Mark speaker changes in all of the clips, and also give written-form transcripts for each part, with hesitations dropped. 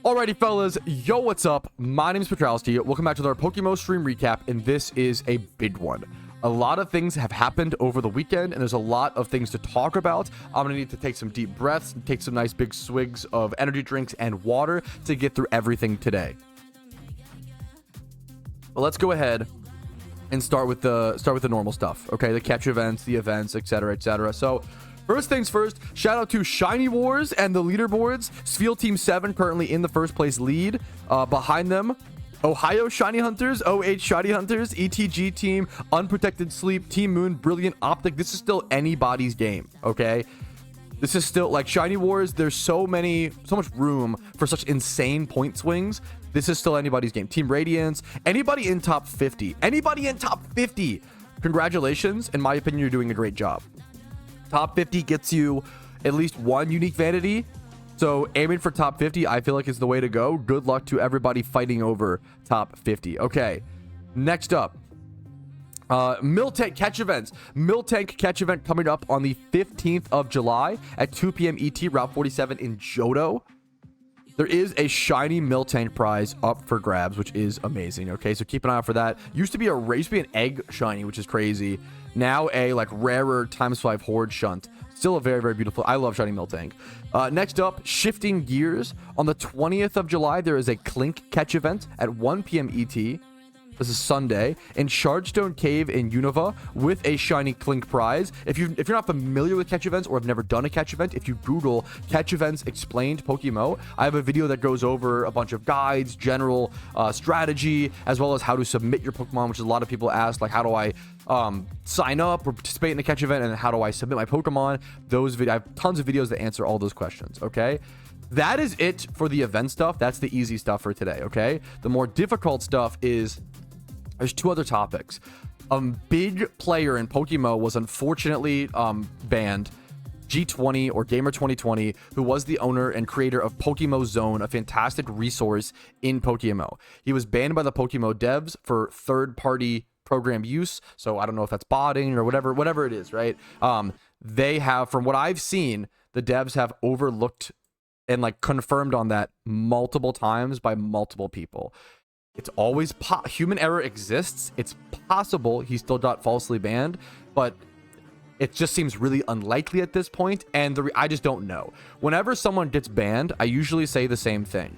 Speaker 1: Alrighty, fellas, yo, what's up? My name is Patrouski. Welcome back to our PokeMMO stream recap, and this is a big one. A lot of things have happened over the weekend, and there's a lot of things to talk about. I'm gonna need to take some deep breaths, take some nice big swigs of energy drinks and water to get through everything today. But let's go ahead and start with the normal stuff, okay? The catch events, the events, etc., etc. So, first things first, shout out to Shiny Wars and the leaderboards. Spheal Team 7 currently in the first place lead. Behind them, Ohio Shiny Hunters, OH Shiny Hunters, ETG Team, Unprotected Sleep, Team Moon, Brilliant Optic. This is still anybody's game, okay? This is still, like, Shiny Wars, there's so much room for such insane point swings. This is still anybody's game. Team Radiance, anybody in top 50. Anybody in top 50! Congratulations. In my opinion, you're doing a great job. Top 50 gets you at least one unique vanity. So aiming for top 50, I feel like is the way to go. Good luck to everybody fighting over top 50. Okay, next up. Miltank catch events. Miltank catch event coming up on the 15th of July at 2 p.m. ET, Route 47 in Johto. There is a shiny Miltank prize up for grabs, which is amazing. Okay, so keep an eye out for that. Used to be an egg shiny, which is crazy. Now a like rarer ×5 horde shunt. Still a very, very beautiful. I love shiny Miltank. Next up, shifting gears. On the 20th of July, there is a Clink catch event at 1 p.m. ET. This is Sunday in Shardstone Cave in Unova with a shiny Clink prize. If you're not familiar with catch events or have never done a catch event, if you Google catch events explained PokeMMO, I have a video that goes over a bunch of guides, general strategy, as well as how to submit your Pokemon, which is a lot of people ask, like, how do I sign up or participate in a catch event, and how do I submit my Pokemon? I have tons of videos that answer all those questions. Okay. That is it for the event stuff. That's the easy stuff for today. Okay. The more difficult stuff is there's two other topics. A big player in PokeMMO was unfortunately banned. G20 or Gamer 2020, who was the owner and creator of PokeMMO Zone, a fantastic resource in PokeMMO. He was banned by the PokeMMO devs for third-party program use. So I don't know if that's botting or whatever it is, right? They have, from what I've seen, the devs have overlooked and like confirmed on that multiple times by multiple people. It's always human error exists. It's possible he still got falsely banned, but it just seems really unlikely at this point, and I just don't know. Whenever someone gets banned, I usually say the same thing.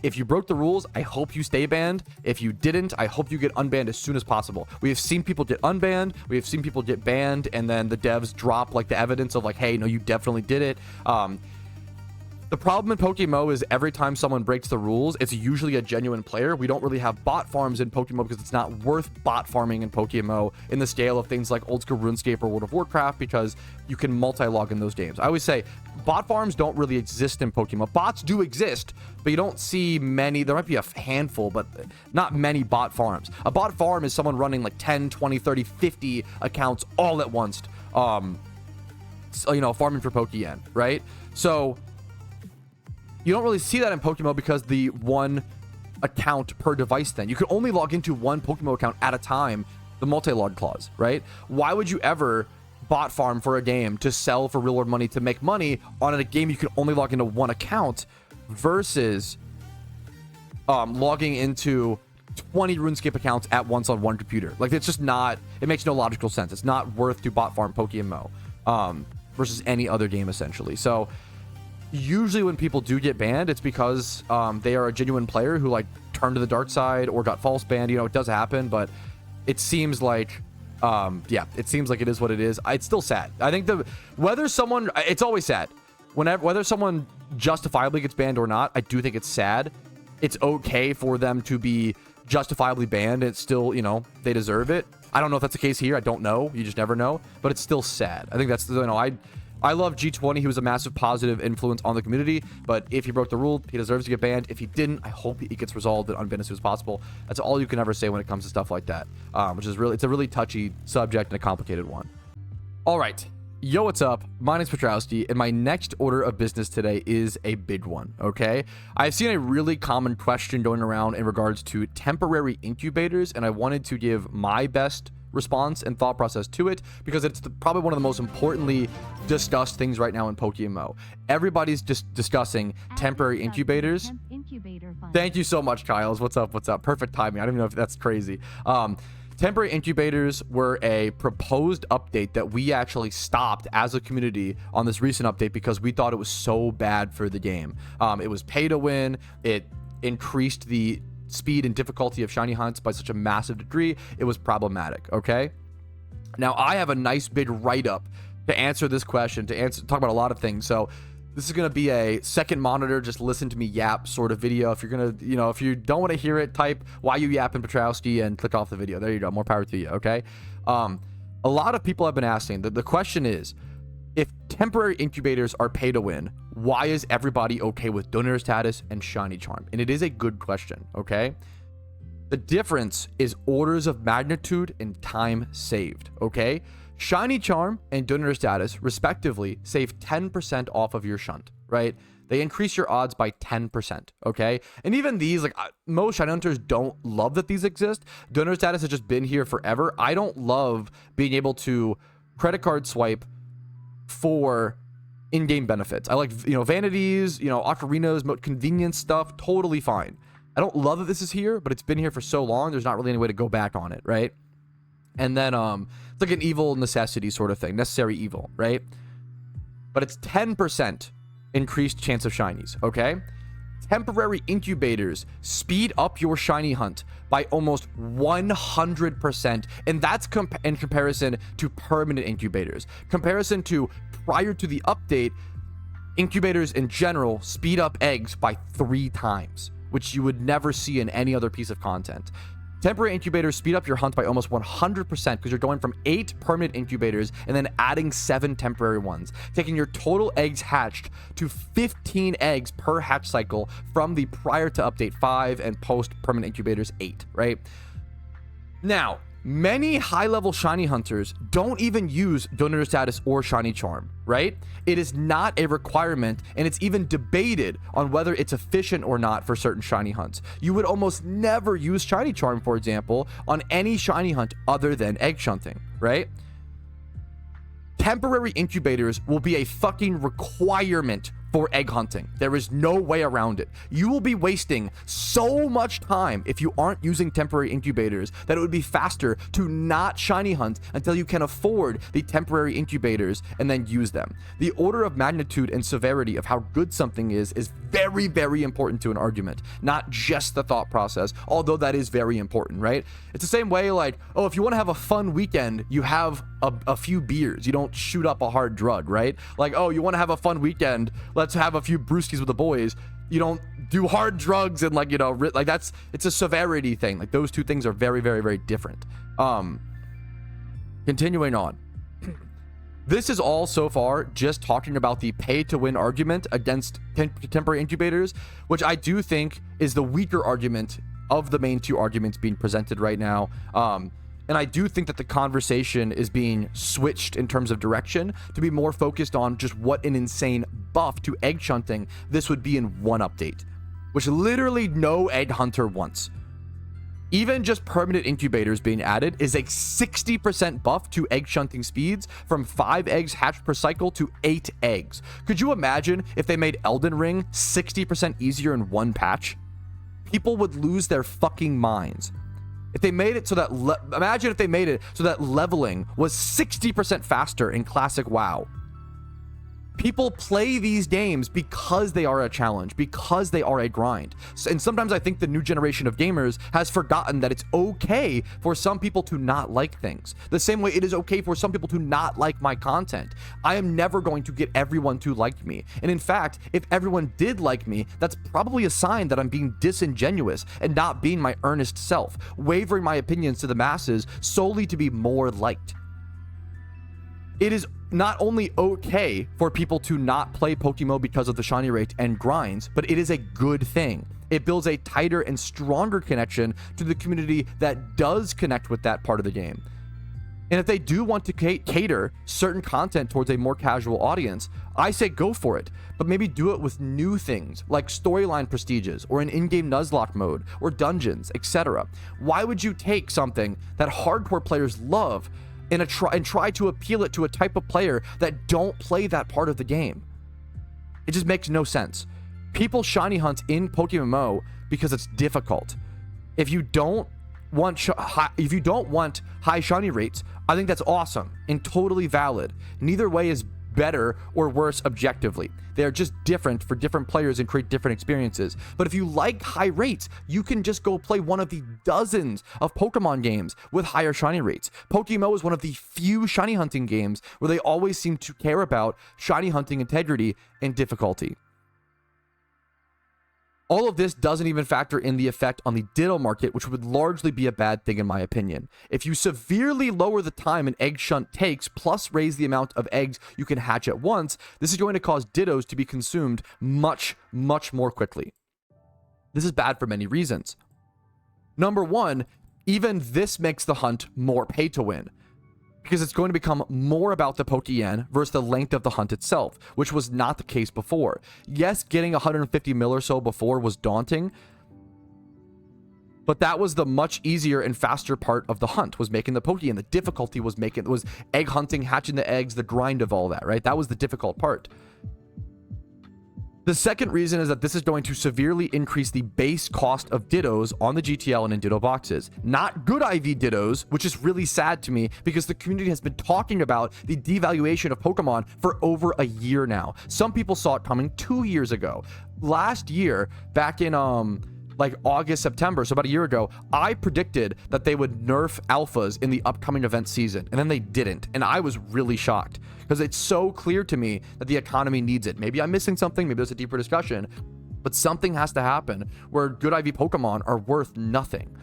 Speaker 1: If you broke the rules, I hope you stay banned. If you didn't, I hope you get unbanned as soon as possible. We have seen people get unbanned. We have seen people get banned, and then the devs drop like the evidence of like, hey, no, you definitely did it. The problem in PokeMMO is every time someone breaks the rules, it's usually a genuine player. We don't really have bot farms in PokeMMO because it's not worth bot farming in PokeMMO in the scale of things like old school RuneScape or World of Warcraft, because you can multi-log in those games. I always say bot farms don't really exist in PokeMMO. Bots do exist, but you don't see many. There might be a handful, but not many bot farms. A bot farm is someone running like 10, 20, 30, 50 accounts all at once, so, you know, farming for Pokeyen, right? So you don't really see that in PokeMMO because the one account per device thing. You can only log into one PokeMMO account at a time, the multi-log clause, right? Why would you ever bot farm for a game to sell for real world money to make money on a game you can only log into one account versus logging into 20 RuneScape accounts at once on one computer? Like, it's just not, it makes no logical sense. It's not worth to bot farm PokeMMO versus any other game, essentially. So usually when people do get banned, it's because they are a genuine player who like turned to the dark side or got false banned. You know, it does happen, but it seems like it seems like it is what it is. It's still sad. I think it's always sad whether someone justifiably gets banned or not. I do think it's sad. It's okay for them to be justifiably banned. It's still, you know, they deserve it. I don't know if that's the case here. I don't know. You just never know, but it's still sad. I think that's, you know, I love G20. He was a massive positive influence on the community, but if he broke the rule, he deserves to get banned. If he didn't, I hope he gets resolved and unbanned as soon as possible. That's all you can ever say when it comes to stuff like that, which is really, it's a really touchy subject and a complicated one. All right. Yo, what's up? My name's Patrouski, and my next order of business today is a big one, okay? I've seen a really common question going around in regards to temporary incubators, and I wanted to give my best response and thought process to it, because it's probably one of the most importantly discussed things right now in PokeMMO. Everybody's just discussing temporary incubators. Thank you so much, Kyles. What's up? What's up? Perfect timing. I don't even know if that's crazy. Temporary incubators were a proposed update that we actually stopped as a community on this recent update because we thought it was so bad for the game. It was pay to win. It increased the speed and difficulty of shiny hunts by such a massive degree. It was problematic. Okay. Now I have a nice big write-up to answer this question, talk about a lot of things. So this is going to be a second monitor, just listen to me yap sort of video. If you're going to, if you don't want to hear it, type why you yapping Patrouski and click off the video. There you go. More power to you. Okay. A lot of people have been asking the question is, if temporary incubators are pay to win, why is everybody okay with donor status and shiny charm? And it is a good question. Okay. The difference is orders of magnitude and time saved. Okay. Shiny charm and donor status respectively save 10% off of your shunt, right? They increase your odds by 10%, okay? And even these, like, most shiny hunters don't love that these exist. Donor status has just been here forever. I don't love being able to credit card swipe for in-game benefits. I like, vanities, ocarinas, convenience stuff, totally fine. I don't love that this is here, but it's been here for so long, there's not really any way to go back on it, right? And then it's like an evil necessity sort of thing, necessary evil, right? But it's 10% increased chance of shinies, okay? Temporary incubators speed up your shiny hunt by almost 100%, and that's in comparison to permanent incubators. Comparison to prior to the update, incubators in general speed up eggs by 3 times, which you would never see in any other piece of content. Temporary incubators speed up your hunt by almost 100% because you're going from 8 permanent incubators and then adding 7 temporary ones, taking your total eggs hatched to 15 eggs per hatch cycle from the prior to update 5 and post permanent incubators 8, right? Now, many high-level shiny hunters don't even use donor status or shiny charm, right? It is not a requirement, and it's even debated on whether it's efficient or not for certain shiny hunts. You would almost never use shiny charm, for example, on any shiny hunt other than egg shunting, right? Temporary incubators will be a fucking requirement for egg hunting. There is no way around it. You will be wasting so much time if you aren't using temporary incubators that it would be faster to not shiny hunt until you can afford the temporary incubators and then use them. The order of magnitude and severity of how good something is very, very important to an argument, not just the thought process, although that is very important, right? It's the same way, like, oh, if you want to have a fun weekend, you have a few beers. You don't shoot up a hard drug, right? Like, oh, you want to have a fun weekend, let's have a few brewskis with the boys. You don't do hard drugs and it's a severity thing. Like, those two things are very, very, very different. Continuing on. This is all so far just talking about the pay to win argument against temporary incubators, which I do think is the weaker argument of the main 2 arguments being presented right now. And I do think that the conversation is being switched in terms of direction to be more focused on just what an insane buff to egg shunting this would be in one update, which literally no egg hunter wants. Even just permanent incubators being added is a 60% buff to egg shunting speeds from 5 eggs hatched per cycle to 8 eggs. Could you imagine if they made Elden Ring 60% easier in one patch? People would lose their fucking minds. If they made it so that, imagine if they made it so that leveling was 60% faster in classic WoW. People play these games because they are a challenge, because they are a grind. And sometimes I think the new generation of gamers has forgotten that it's okay for some people to not like things. The same way it is okay for some people to not like my content. I am never going to get everyone to like me. And in fact, if everyone did like me, that's probably a sign that I'm being disingenuous and not being my earnest self, wavering my opinions to the masses solely to be more liked. It is not only okay for people to not play PokeMMO because of the shiny rate and grinds, but it is a good thing. It builds a tighter and stronger connection to the community that does connect with that part of the game. And if they do want to cater certain content towards a more casual audience, I say go for it, but maybe do it with new things like storyline prestiges or an in-game Nuzlocke mode or dungeons, etc. Why would you take something that hardcore players love and try to appeal it to a type of player that don't play that part of the game? It just makes no sense. People shiny hunt in PokeMMO because it's difficult. If you don't want high shiny rates, I think that's awesome and totally valid. Neither way is better or worse objectively. They are just different for different players and create different experiences. But if you like high rates, you can just go play one of the dozens of Pokemon games with higher shiny rates. PokeMMO is one of the few shiny hunting games where they always seem to care about shiny hunting integrity and difficulty. All of this doesn't even factor in the effect on the Ditto market, which would largely be a bad thing in my opinion. If you severely lower the time an egg shunt takes, plus raise the amount of eggs you can hatch at once, this is going to cause Dittos to be consumed much, much more quickly. This is bad for many reasons. Number one, even this makes the hunt more pay to win, because it's going to become more about the Pokeyen versus the length of the hunt itself, which was not the case before. Yes, getting 150 mil or so before was daunting, but that was the much easier and faster part of the hunt, was making the Pokeyen. The difficulty was egg hunting, hatching the eggs, the grind of all that, right? That was the difficult part. The second reason is that this is going to severely increase the base cost of Dittos on the GTL and in Ditto boxes. Not good IV Dittos, which is really sad to me because the community has been talking about the devaluation of Pokemon for over a year now. Some people saw it coming 2 years ago. Last year, back in like August, September, so about a year ago, I predicted that they would nerf alphas in the upcoming event season, and then they didn't, and I was really shocked because it's so clear to me that the economy needs it. Maybe I'm missing something, maybe there's a deeper discussion, but something has to happen where good IV Pokemon are worth nothing.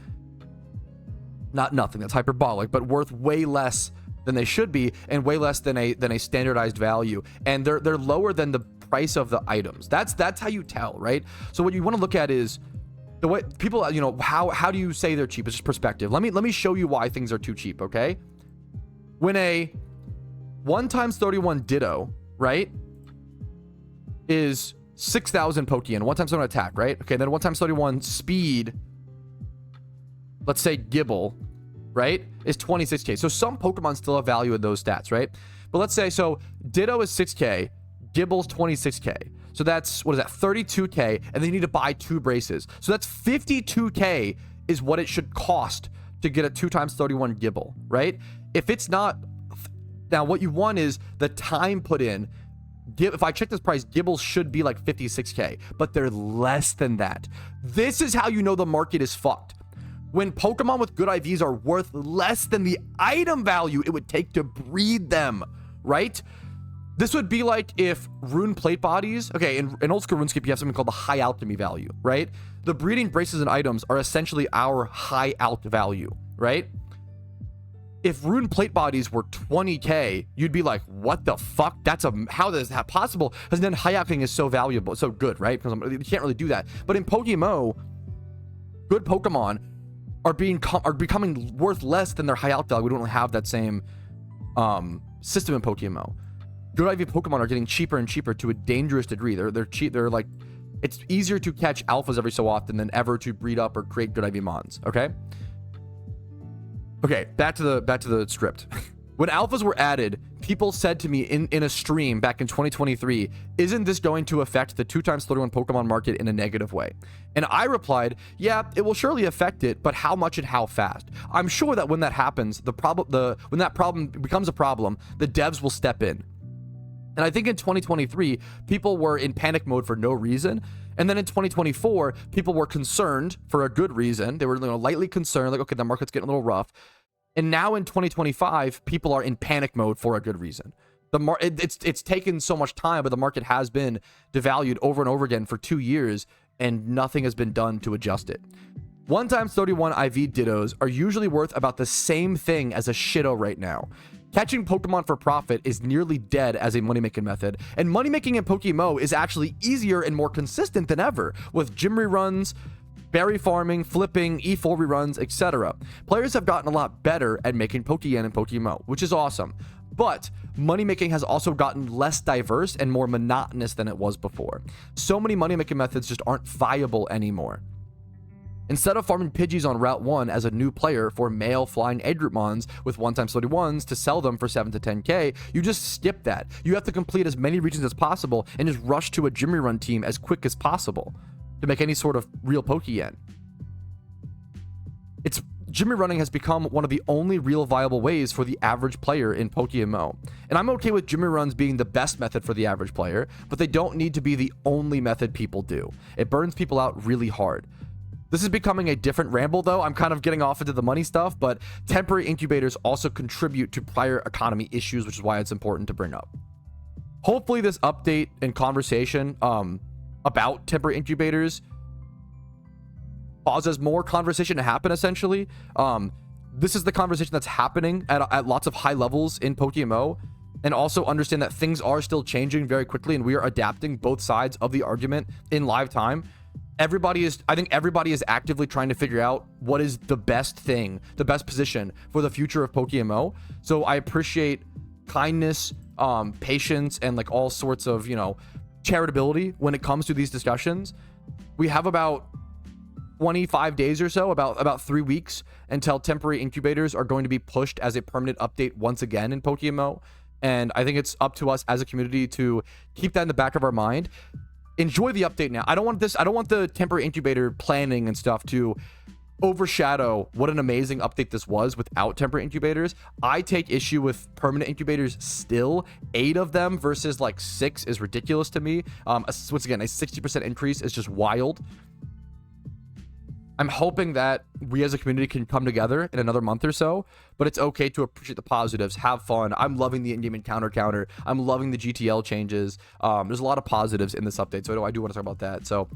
Speaker 1: Not nothing, that's hyperbolic, but worth way less than they should be and way less than a standardized value, and they're lower than the price of the items. That's how you tell, right? So what you want to look at is the way people, you know, how do you say they're cheap? It's just perspective. Let me show you why things are too cheap, okay? When a 1x31 Ditto, right, is 6,000 Pokeyen, 1x31 attack, right? Okay, then 1x31 speed, let's say Gibble, right, is 26k. So some Pokemon still have value in those stats, right? But let's say, so Ditto is 6k, Gibble's 26k. So that's, what is that, 32k, and then you need to buy 2 braces. So that's 52k is what it should cost to get a 2x31 Gibble, right? If it's not, now what you want is the time put in. If I check this price, Gibbles should be like 56k, but they're less than that. This is how you know the market is fucked. When Pokemon with good IVs are worth less than the item value it would take to breed them, right? This would be like if rune plate bodies, okay, in old school RuneScape, you have something called the high alchemy value, right? The breeding braces and items are essentially our high alch value, right? If rune plate bodies were 20k, you'd be like, what the fuck? How is that possible? Because then high alching is so valuable, so good, right? Because you can't really do that. But in PokeMMO, good Pokemon are becoming worth less than their high alch value. We don't really have that same system in PokeMMO. Good IV Pokemon are getting cheaper and cheaper to a dangerous degree. They're cheap. They're like, it's easier to catch alphas every so often than ever to breed up or create good IV mons. Okay. Okay. Back to the script. When alphas were added, people said to me in a stream back in 2023, isn't this going to affect the 2x31 Pokemon market in a negative way? And I replied, yeah, it will surely affect it, but how much and how fast? I'm sure that when that happens, when that problem becomes a problem, the devs will step in. And I think in 2023, people were in panic mode for no reason. And then in 2024, people were concerned for a good reason. They were, you know, lightly concerned, like, okay, the market's getting a little rough. And now in 2025, people are in panic mode for a good reason. It's taken so much time, but the market has been devalued over and over again for 2 years, and nothing has been done to adjust it. 1x31 IV Dittos are usually worth about the same thing as a Shido right now. Catching Pokemon for profit is nearly dead as a money-making method, and money-making in PokeMMO is actually easier and more consistent than ever, with gym reruns, berry farming, flipping, E4 reruns, etc. Players have gotten a lot better at making Pokeyen and PokeMMO, which is awesome. But money making has also gotten less diverse and more monotonous than it was before. So many money making methods just aren't viable anymore. Instead of farming Pidgeys on Route 1 as a new player for male flying Eggrootmons with 1x31s to sell them for 7 to 10k, you just skip that. You have to complete as many regions as possible and just rush to a gym rerun team as quick as possible to make any sort of real Pokeyen. Gym running has become one of the only real viable ways for the average player in PokeMMO. And I'm okay with gym runs being the best method for the average player, but they don't need to be the only method people do. It burns people out really hard. This is becoming a different ramble, though. I'm kind of getting off into the money stuff, but temporary incubators also contribute to player economy issues, which is why it's important to bring up. Hopefully this update and conversation about temporary incubators causes more conversation to happen, essentially. This is the conversation that's happening at lots of high levels in PokeMMO, and also understand that things are still changing very quickly, and we are adapting both sides of the argument in live time. I think everybody is actively trying to figure out what is the best thing, the best position for the future of PokeMMO. So I appreciate kindness, patience, and like all sorts of, charitability when it comes to these discussions. We have about 25 days or so, about 3 weeks, until temporary incubators are going to be pushed as a permanent update once again in PokeMMO. And I think it's up to us as a community to keep that in the back of our mind. Enjoy the update now. I don't want the temporary incubator planning and stuff to overshadow what an amazing update this was without temporary incubators. I take issue with permanent incubators still. 8 of them versus like 6 is ridiculous to me. Once again, a 60% increase is just wild. I'm hoping that we as a community can come together in another month or so, but it's okay to appreciate the positives, have fun. I'm loving the in-game encounter counter. I'm loving the GTL changes. There's a lot of positives in this update, so I do want to talk about that. So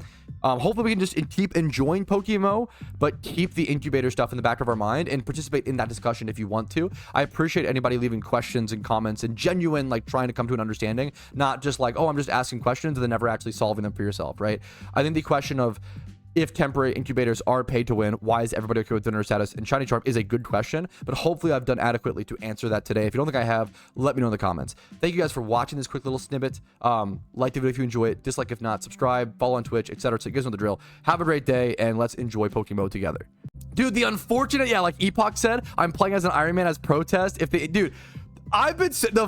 Speaker 1: hopefully we can just keep enjoying PokeMMO, but keep the incubator stuff in the back of our mind and participate in that discussion if you want to. I appreciate anybody leaving questions and comments and genuine, like, trying to come to an understanding, not just like, oh, I'm just asking questions and then never actually solving them for yourself, right? I think the question of, if temporary incubators are paid to win, why is everybody okay with winner status and shiny charm is a good question, but hopefully I've done adequately to answer that today. If you don't think I have, let me know in the comments. Thank you guys for watching this quick little snippet. Like the video if you enjoy it, dislike if not, subscribe, follow on Twitch, etc. So you guys know the drill. Have a great day, and let's enjoy PokeMMO together. Dude, the unfortunate, like Epoch said, I'm playing as an Iron Man as protest. The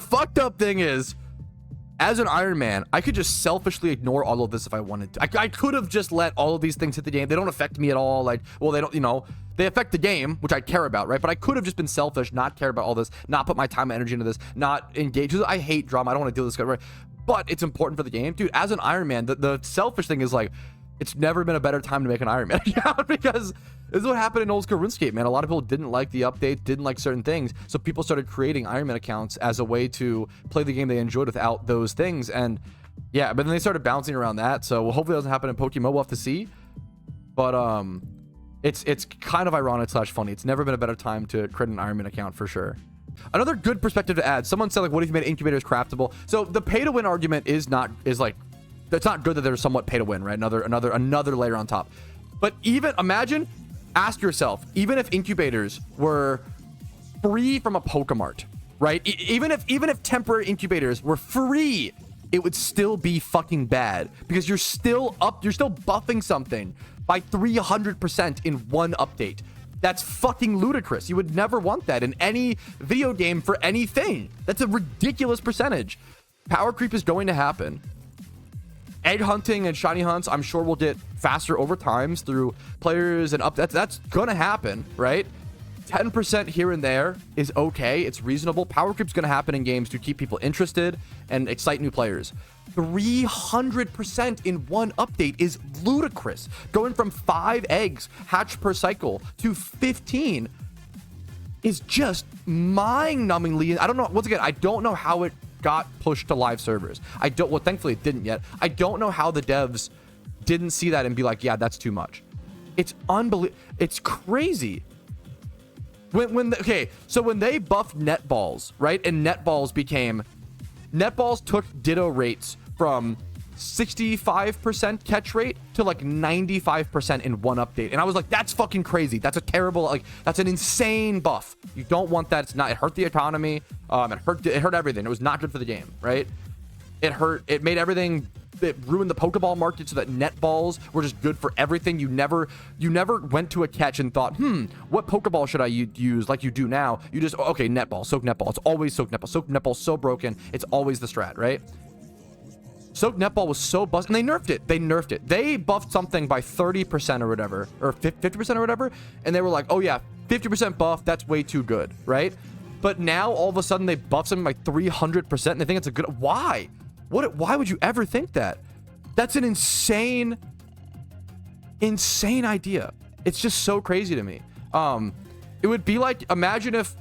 Speaker 1: fucked up thing is, as an Iron Man, I could just selfishly ignore all of this if I wanted to. I could have just let all of these things hit the game. They don't affect me at all. Like, well, they don't, they affect the game, which I care about, right? But I could have just been selfish, not care about all this, not put my time and energy into this, not engage. I hate drama. I don't want to deal with this, right? But it's important for the game. Dude, as an Iron Man, the selfish thing is like, it's never been a better time to make an Iron Man account, because this is what happened in old school RuneScape, man. A lot of people didn't like the update, didn't like certain things, so people started creating Iron Man accounts as a way to play the game they enjoyed without those things. And yeah, but then they started bouncing around that. So hopefully it doesn't happen in PokeMMO. We'll have to see. But it's kind of ironic / funny. It's never been a better time to create an Iron Man account for sure. Another good perspective to add. Someone said, like, what if you made incubators craftable? So the pay to win argument is like, it's not good that they're somewhat pay to win, right? Another layer on top. But even ask yourself, even if incubators were free from a Pokemart, right? Even if temporary incubators were free, it would still be fucking bad, because you're still buffing something by 300% in one update. That's fucking ludicrous. You would never want that in any video game for anything. That's a ridiculous percentage. Power creep is going to happen. Egg hunting and shiny hunts, I'm sure, will get faster over times through players and updates. That's gonna happen, right? 10% here and there is okay. It's reasonable. Power creep's gonna happen in games to keep people interested and excite new players. 300% in one update is ludicrous. Going from 5 eggs hatched per cycle to 15 is just mind-numbingly. I don't know. Once again, I don't know how it got pushed to live servers. Well, thankfully it didn't yet. I don't know how the devs didn't see that and be like, yeah, that's too much. It's unbelievable. It's crazy. So when they buffed netballs, right? And netballs took ditto rates from 65% catch rate to like 95% in one update. And I was like, that's fucking crazy. That's a terrible, like, that's an insane buff. You don't want that. It's not, it hurt the economy. It hurt everything. It was not good for the game, right? It made everything, it ruined the Pokeball market so that net balls were just good for everything. You never went to a catch and thought, what Pokeball should I use like you do now? You just, okay, net ball, soak net ball. It's always soak net ball. Soak net ball so broken. It's always the strat, right? Soak netball was so busted, and they nerfed it. They buffed something by 30% or whatever, or 50% or whatever, and they were like, oh yeah, 50% buff, that's way too good, right? But now all of a sudden they buff something by 300%, and they think it's a good. Why? Why would you ever think that? That's an insane idea. It's just so crazy to me. It would be like, imagine if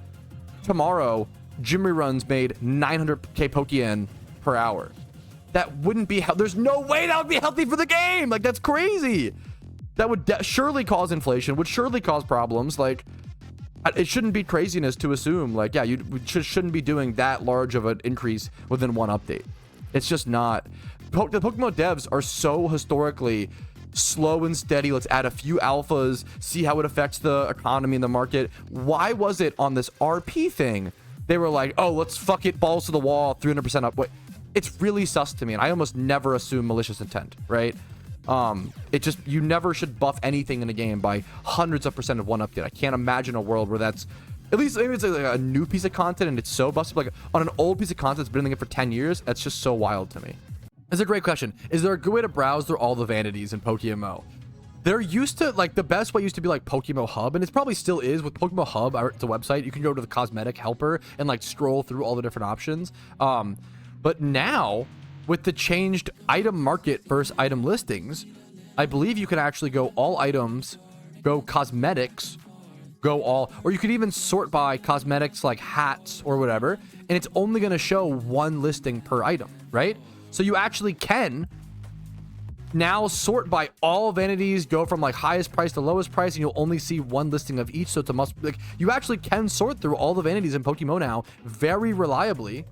Speaker 1: tomorrow gym reruns made 900k Pokeyen per hour. That wouldn't be, there's no way that would be healthy for the game. Like, that's crazy. That would surely cause inflation, would surely cause problems. Like, it shouldn't be craziness to assume, like, yeah, you shouldn't be doing that large of an increase within one update. It's just not. The Pokemon devs are so historically slow and steady. Let's add a few alphas, see how it affects the economy and the market. Why was it on this RP thing? They were like, oh, let's fuck it, balls to the wall, 300% up. Wait. It's really sus to me, and I almost never assume malicious intent, right? It just, you never should buff anything in a game by hundreds of % of one update. I can't imagine a world where that's, at least maybe it's like a new piece of content and it's so busted. Like on an old piece of content that's been in the game for 10 years, that's just so wild to me. That's a great question. Is there a good way to browse through all the vanities in PokeMMO? There used to, like, the best way used to be like PokeMMO Hub, and it probably still is with PokeMMO Hub. It's a website. You can go to the cosmetic helper and like scroll through all the different options. But now, with the changed item market versus item listings, I believe you can actually go all items, go cosmetics, go all, or you could even sort by cosmetics like hats or whatever, and it's only going to show one listing per item, right? So you actually can now sort by all vanities, go from like highest price to lowest price, and you'll only see one listing of each. So it's a must, like, you actually can sort through all the vanities in PokeMMO now very reliably,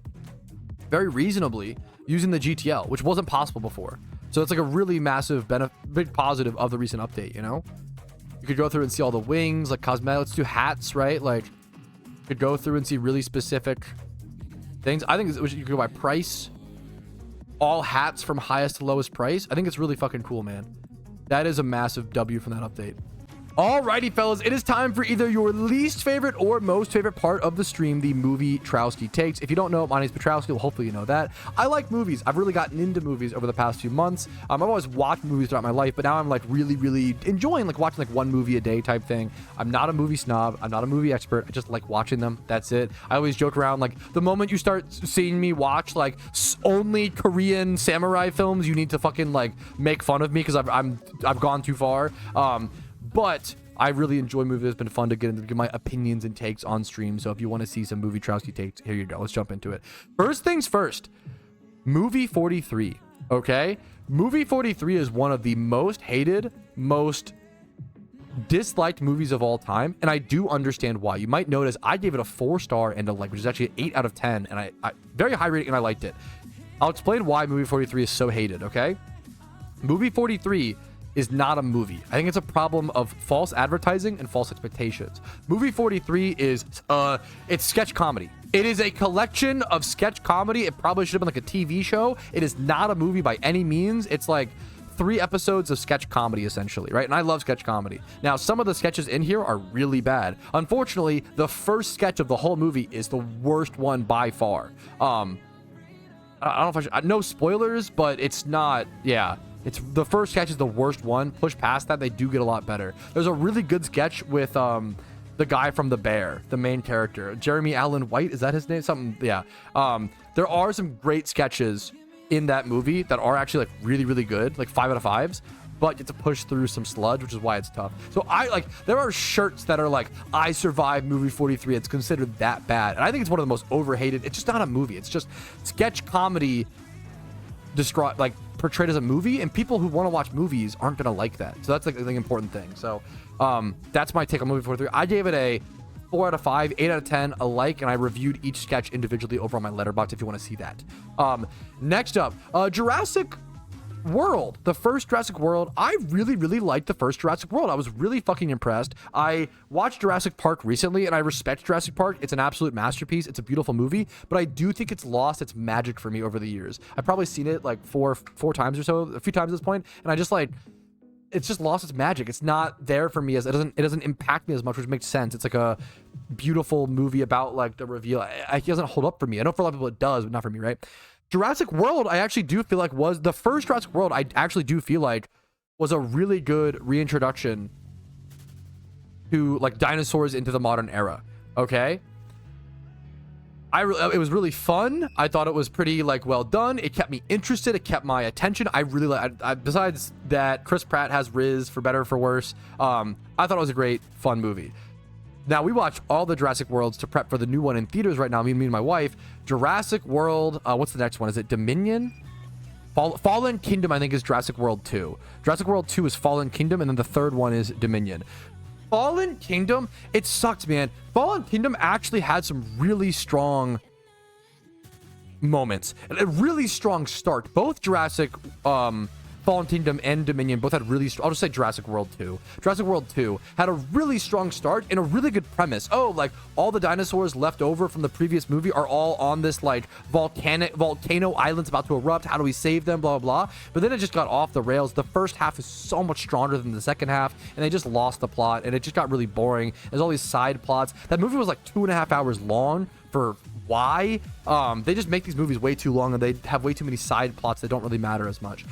Speaker 1: very reasonably, using the GTL, which wasn't possible before. So it's like a really massive big positive of the recent update, you know? You could go through and see all the wings, like cosmetics, let's do hats, right? Like, you could go through and see really specific things. I think you could go by price, all hats from highest to lowest price. I think it's really fucking cool, man. That is a massive W from that update. Alrighty, fellas, it is time for either your least favorite or most favorite part of the stream, the Movietrouski takes. If you don't know, my name is Patrouski. Well, hopefully you know that. I like movies. I've really gotten into movies over the past few months. I've always watched movies throughout my life, but now I'm like really enjoying like watching like one movie a day type thing. I'm not a movie snob. I'm not a movie expert. I just like watching them. That's it. I always joke around, like, the moment you start seeing me watch like only Korean samurai films, you need to fucking like make fun of me because I've gone too far. But I really enjoy movies. It's been fun to give my opinions and takes on stream. So if you want to see some Movietrouski takes, here you go. Let's jump into it. First things first, Movie 43. Okay, Movie 43 is one of the most hated, most disliked movies of all time, and I do understand why. You might notice I gave it a 4-star and a like, which is actually an 8 out of 10, and I very high rating, and I liked it. I'll explain why Movie 43 is so hated. Okay, Movie 43 is not a movie. I think it's a problem of false advertising and false expectations. Movie 43 is it's sketch comedy. It is a collection of sketch comedy. It probably should have been like a TV show. It is not a movie by any means. It's like 3 episodes of sketch comedy essentially, right? And I love sketch comedy. Now, some of the sketches in here are really bad. Unfortunately, the first sketch of the whole movie is the worst one by far. I don't know if I should, no spoilers, but it's not, yeah. It's the first sketch is the worst one. Push past that, they do get a lot better. There's a really good sketch with the guy from The Bear, the main character, Jeremy Allen White. Is that his name? Something, yeah. There are some great sketches in that movie that are actually like really good, like 5 out of 5s. But you have to push through some sludge, which is why it's tough. So I like, there are shirts that are like, I survived Movie 43. It's considered that bad, and I think it's one of the most overhated. It's just not a movie. It's just sketch comedy, like portrayed as a movie, and people who want to watch movies aren't gonna like that. So that's like the important thing. So that's my take on Movie 43. I gave it a 4 out of 5, 8 out of 10, a like, and I reviewed each sketch individually over on my Letterboxd if you want to see that. Next up, Jurassic World, the first Jurassic World, I really, really liked the first Jurassic World. I was really fucking impressed. I watched Jurassic Park recently, and I respect Jurassic Park. It's an absolute masterpiece. It's a beautiful movie, but I do think it's lost its magic for me over the years. I've probably seen it like four times or so, a few times at this point, and I just like, it's just lost its magic. It's not there for me, as it doesn't impact me as much, which makes sense. It's like a beautiful movie about like the reveal. It doesn't hold up for me. I know for a lot of people it does, but not for me, right? Jurassic World, I actually do feel like was the first Jurassic World. I actually do feel like was a really good reintroduction to like dinosaurs into the modern era. Okay, it was really fun. I thought it was pretty like well done. It kept me interested. It kept my attention. I really besides that, Chris Pratt has Riz for better or for worse. I thought it was a great fun movie. Now, we watch all the Jurassic Worlds to prep for the new one in theaters right now, me and my wife. Jurassic World, what's the next one? Is it Dominion? Fallen Kingdom, I think, is Jurassic World 2. Jurassic World 2 is Fallen Kingdom, and then the third one is Dominion. Fallen Kingdom, it sucks, man. Fallen Kingdom actually had some really strong moments. A really strong start. Both Jurassic Fallen Kingdom and Dominion both had really strong, I'll just say Jurassic World 2. Jurassic World 2 had a really strong start and a really good premise. Oh, like all the dinosaurs left over from the previous movie are all on this like volcano islands about to erupt. How do we save them? Blah, blah, blah. But then it just got off the rails. The first half is so much stronger than the second half, and they just lost the plot, and it just got really boring. There's all these side plots. That movie was like 2.5 hours long for why? They just make these movies way too long, and they have way too many side plots that don't really matter as much.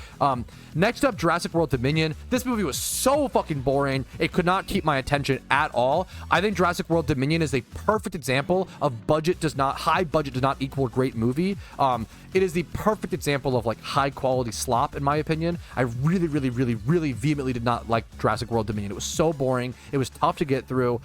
Speaker 1: Next up, Jurassic World Dominion. This movie was so fucking boring. It could not keep my attention at all. I think Jurassic World Dominion is a perfect example of high budget does not equal great movie. It is the perfect example of like high quality slop, in my opinion. I really, really, really, really vehemently did not like Jurassic World Dominion. It was so boring. It was tough to get through.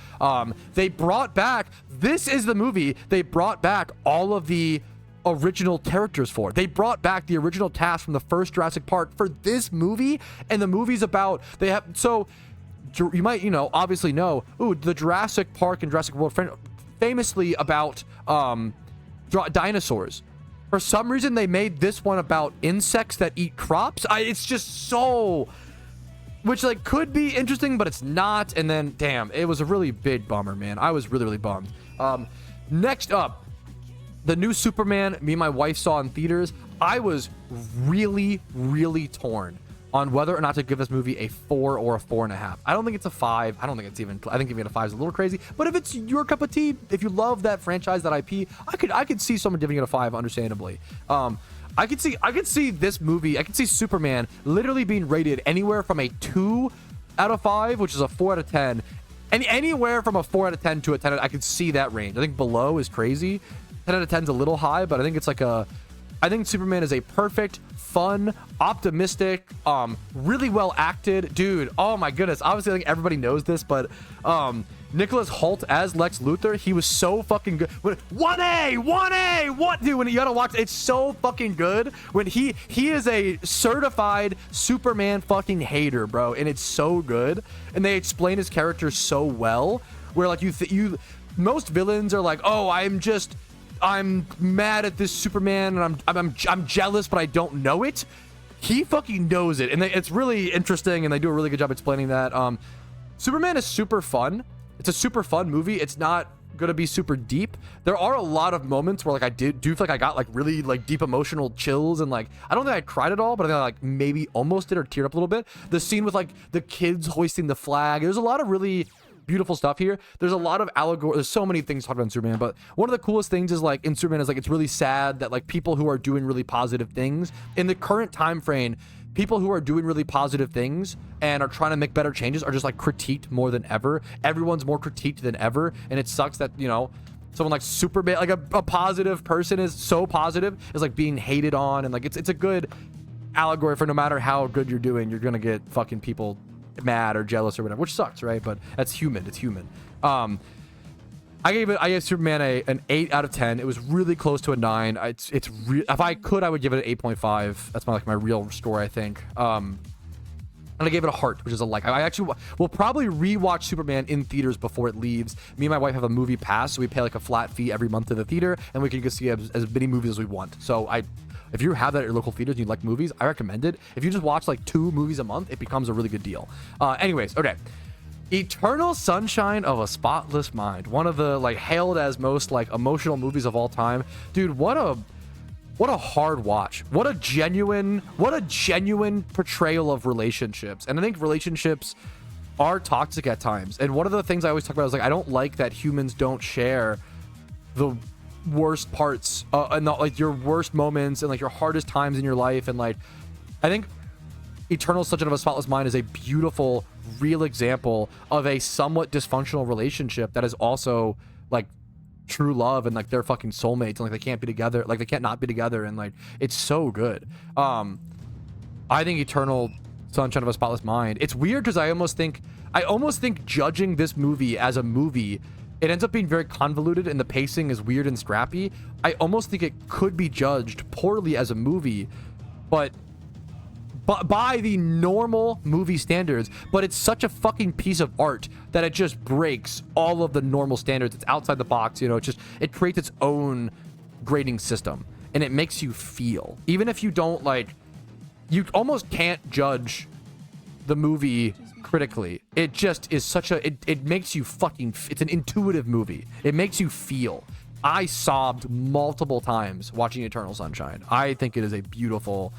Speaker 1: They brought back, this is the movie they brought back all of the original characters for. They brought back the original cast from the first Jurassic Park for this movie, and the movie's about, so you might, obviously know, the Jurassic Park and Jurassic World famously about dinosaurs. For some reason, they made this one about insects that eat crops. It's just so, which like could be interesting, but it's not. And then, damn, it was a really big bummer, man. I was really, really bummed. Next up, the new Superman, me and my wife saw in theaters. I was really, really torn on whether or not to give this movie a 4 or a 4.5. I don't think it's a 5. I don't think it's even, I think giving it a 5 is a little crazy, but if it's your cup of tea, if you love that franchise, that IP, I could see someone giving it a 5, understandably. I could see this movie, I could see Superman literally being rated anywhere from a 2 out of 5, which is a 4 out of 10, and anywhere from a 4 out of 10 to a 10, I could see that range. I think below is crazy. 10 out of 10 is a little high, but I think it's like I think Superman is a perfect, fun, optimistic, really well acted dude. Oh my goodness. Obviously, I think everybody knows this, but Nicholas Hoult as Lex Luthor, he was so fucking good. 1A, what, dude? When you gotta watch, it's so fucking good. When he is a certified Superman fucking hater, bro, and it's so good. And they explain his character so well, where like most villains are like, oh, I'm mad at this Superman, and I'm jealous, but I don't know it. He fucking knows it, and it's really interesting, and they do a really good job explaining that. Superman is super fun. It's a super fun movie. It's not gonna be super deep. There are a lot of moments where like I do feel like I got like really like deep emotional chills, and like I don't think I cried at all, but I think I like maybe almost did, or teared up a little bit. The scene with like the kids hoisting the flag. There's a lot of really beautiful stuff here. There's a lot of allegory. There's so many things talked about in Superman, but one of the coolest things is like in Superman is like it's really sad that like people who are doing really positive things in the current time frame, people who are doing really positive things and are trying to make better changes are just like critiqued more than ever. Everyone's more critiqued than ever, and it sucks that someone like Superman, like a positive person is so positive, is like being hated on, and like it's a good allegory for no matter how good you're doing, you're gonna get fucking people mad or jealous or whatever, which sucks, right? But that's human. It's human. I gave Superman an 8 out of 10. It was really close to a 9. If I could, I would give it an 8.5. That's my real score, I think. And I gave it a heart, which is a like. I actually will probably rewatch Superman in theaters before it leaves. Me and my wife have a movie pass, so we pay like a flat fee every month to the theater, and we can go see as many movies as we want. So If you have that at your local theaters and you like movies, I recommend it. If you just watch like 2 movies a month, it becomes a really good deal. Anyways, okay. Eternal Sunshine of a Spotless Mind, one of the like hailed as most like emotional movies of all time. Dude, what a hard watch. What a genuine portrayal of relationships. And I think relationships are toxic at times. And one of the things I always talk about is like, I don't like that humans don't share the worst parts and not like your worst moments and like your hardest times in your life. And like, I think Eternal Sunshine of a Spotless Mind is a beautiful, real example of a somewhat dysfunctional relationship that is also like true love and like they're fucking soulmates and like they can't be together, like they can't not be together, and like it's so good. I think Eternal Sunshine of a Spotless Mind, it's weird because I almost think judging this movie as a movie, it ends up being very convoluted and the pacing is weird and scrappy. I almost think it could be judged poorly as a movie, but by the normal movie standards, but it's such a fucking piece of art that it just breaks all of the normal standards. It's outside the box, you know. It creates its own grading system, and it makes you feel, even if you don't like, you almost can't judge the movie critically. It just is such a, it makes you fucking, it's an intuitive movie. It makes you feel. I sobbed multiple times watching Eternal Sunshine. I think it is a beautiful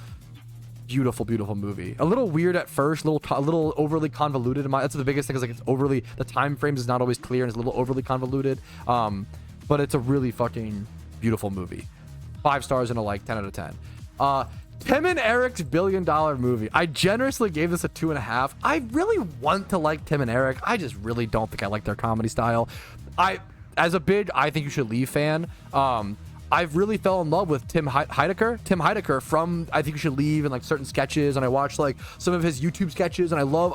Speaker 1: movie. A little weird at first, a little overly convoluted. That's the biggest thing, is like it's overly, the time frames is not always clear and it's a little overly convoluted. But it's a really fucking beautiful movie. 5 stars and a like, 10 out of 10. Tim and Eric's $1 billion movie. I generously gave this a 2.5. I really want to like Tim and Eric. I just really don't think I like their comedy style. As a big I Think You Should Leave fan, I've really fell in love with Tim Heidecker from I Think You Should Leave and like certain sketches, and I watched like some of his YouTube sketches, and I love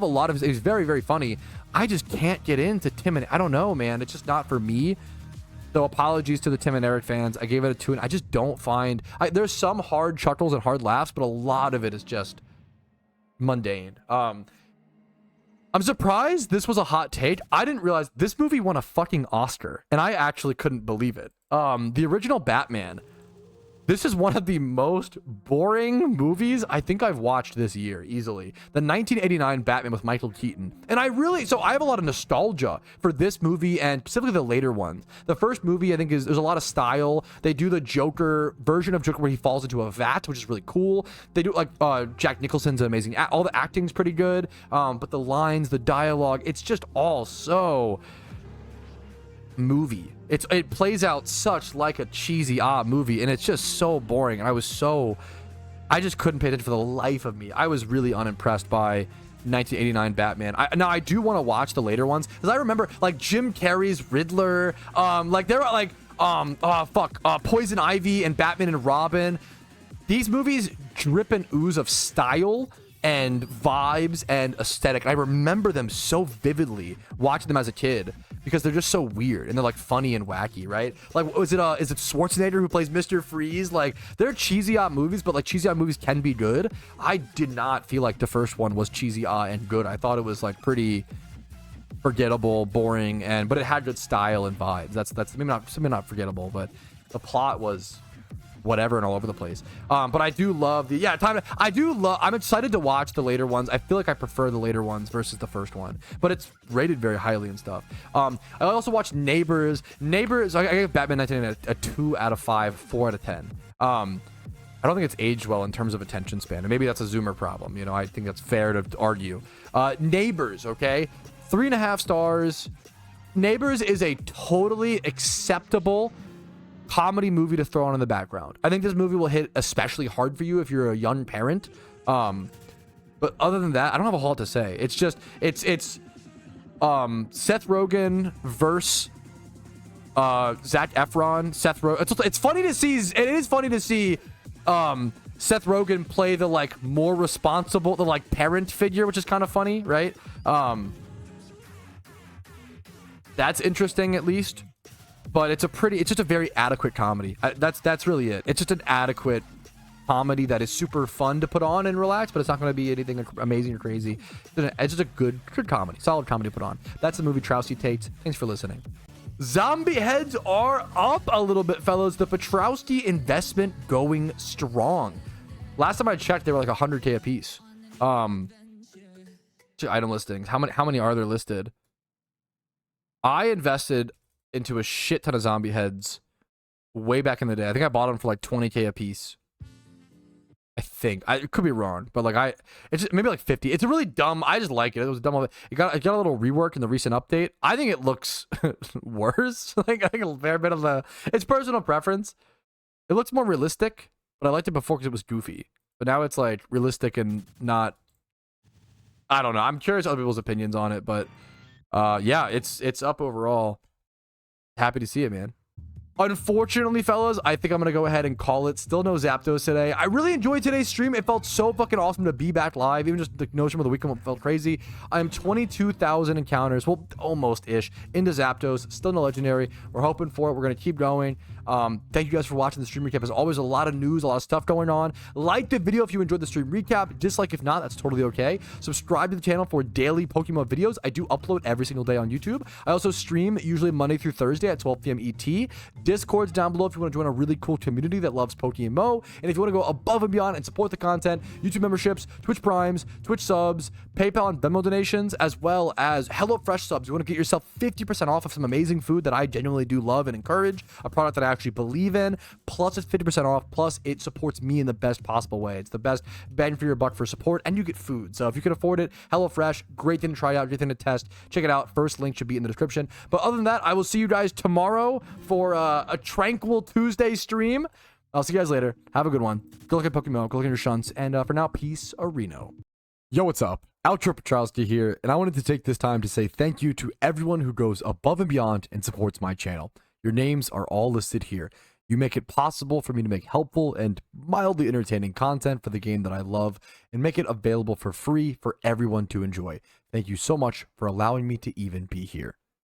Speaker 1: a lot of his. He's very, very funny. I just can't get into Tim, and I don't know, man. It's just not for me. So apologies to the Tim and Eric fans. I gave it a 2, and I just don't find, there's some hard chuckles and hard laughs, but a lot of it is just mundane. I'm surprised this was a hot take. I didn't realize this movie won a fucking Oscar, and I actually couldn't believe it. The original Batman. This is one of the most boring movies I think I've watched this year, easily. The 1989 Batman with Michael Keaton. And I have a lot of nostalgia for this movie and specifically the later ones. The first movie, I think, there's a lot of style. They do the Joker version of Joker where he falls into a vat, which is really cool. They do like Jack Nicholson's amazing. All the acting's pretty good. But the lines, the dialogue, it's just all so movie. It plays out such like a cheesy movie, and it's just so boring. And I just couldn't pay attention for the life of me. I was really unimpressed by 1989 Batman. Now I do want to watch the later ones, because I remember like Jim Carrey's Riddler, like there are like Poison Ivy and Batman and Robin. These movies drip and ooze of style and vibes and aesthetic. I remember them so vividly watching them as a kid, because they're just so weird and they're like funny and wacky, right? Like, is it Schwarzenegger who plays Mr. Freeze? Like, they're cheesy movies, but like cheesy movies can be good. I did not feel like the first one was cheesy and good. I thought it was like pretty forgettable, boring, but it had good style and vibes. That's maybe not forgettable, but the plot was whatever and all over the place. But I do love I'm excited to watch the later ones. I feel like I prefer the later ones versus the first one, but it's rated very highly and stuff. I also watched Neighbors. I gave Batman 1989 a 2 out of 5, 4 out of 10. I don't think it's aged well in terms of attention span, and maybe that's a Zoomer problem. You know, I think that's fair to argue. Neighbors, okay, 3.5 stars. Neighbors is a totally acceptable comedy movie to throw on in the background. I think this movie will hit especially hard for you if you're a young parent. But other than that, I don't have a whole lot to say. It's just it's Seth Rogen versus Zac Efron. It's funny to see. It is funny to see Seth Rogen play the like more responsible, the like parent figure, which is kind of funny, right? That's interesting, at least. But it's just a very adequate comedy. That's really it. It's just an adequate comedy that is super fun to put on and relax, but it's not going to be anything amazing or crazy. It's just a good comedy, solid comedy to put on. That's the Movietrouski takes. Thanks for listening. Zombie heads are up a little bit, fellas. The Patrouski investment going strong. Last time I checked, they were like 100K a piece. Item listings. How many are there listed? I invested into a shit ton of zombie heads way back in the day. I think I bought them for like 20K a piece. I think I could be wrong, but like it's just, maybe like 50. It's a really dumb. I just like it. It was dumb. It got a little rework in the recent update. I think it looks worse. Like I think a fair bit of it's personal preference. It looks more realistic, but I liked it before because it was goofy. But now it's like realistic and not. I don't know. I'm curious other people's opinions on it, but yeah, it's up overall. Happy to see it, man. Unfortunately, fellas, I think I'm going to go ahead and call it. Still no Zapdos today. I really enjoyed today's stream. It felt so fucking awesome to be back live. Even just the notion of the weekend felt crazy. I am 22,000 encounters. Well, almost-ish. Into Zapdos. Still no legendary. We're hoping for it. We're going to keep going. Thank you guys for watching the stream recap. As always, a lot of news, a lot of stuff going on. Like the video if you enjoyed the stream recap. Dislike if not, that's totally okay. Subscribe to the channel for daily PokeMMO videos. I do upload every single day on YouTube. I also stream usually Monday through Thursday at 12 p.m. ET. Discord's down below if you want to join a really cool community that loves PokeMMO. And if you want to go above and beyond and support the content, YouTube memberships, Twitch Primes, Twitch subs, PayPal and Venmo donations, as well as HelloFresh subs. You want to get yourself 50% off of some amazing food that I genuinely do love and encourage, a product that I actually believe in, plus it's 50% off, plus it supports me in the best possible way. It's the best bang for your buck for support, and you get food. So if you can afford it, HelloFresh, great thing to try out, great thing to test. Check it out. First link should be in the description. But other than that, I will see you guys tomorrow for a tranquil Tuesday stream. I'll see you guys later. Have a good one. Go look at PokeMMO, go look at your shunts, and for now, peace, Areno. Yo, what's up? Outro Patrouski here, and I wanted to take this time to say thank you to everyone who goes above and beyond and supports my channel. Your names are all listed here. You make it possible for me to make helpful and mildly entertaining content for the game that I love and make it available for free for everyone to enjoy. Thank you so much for allowing me to even be here.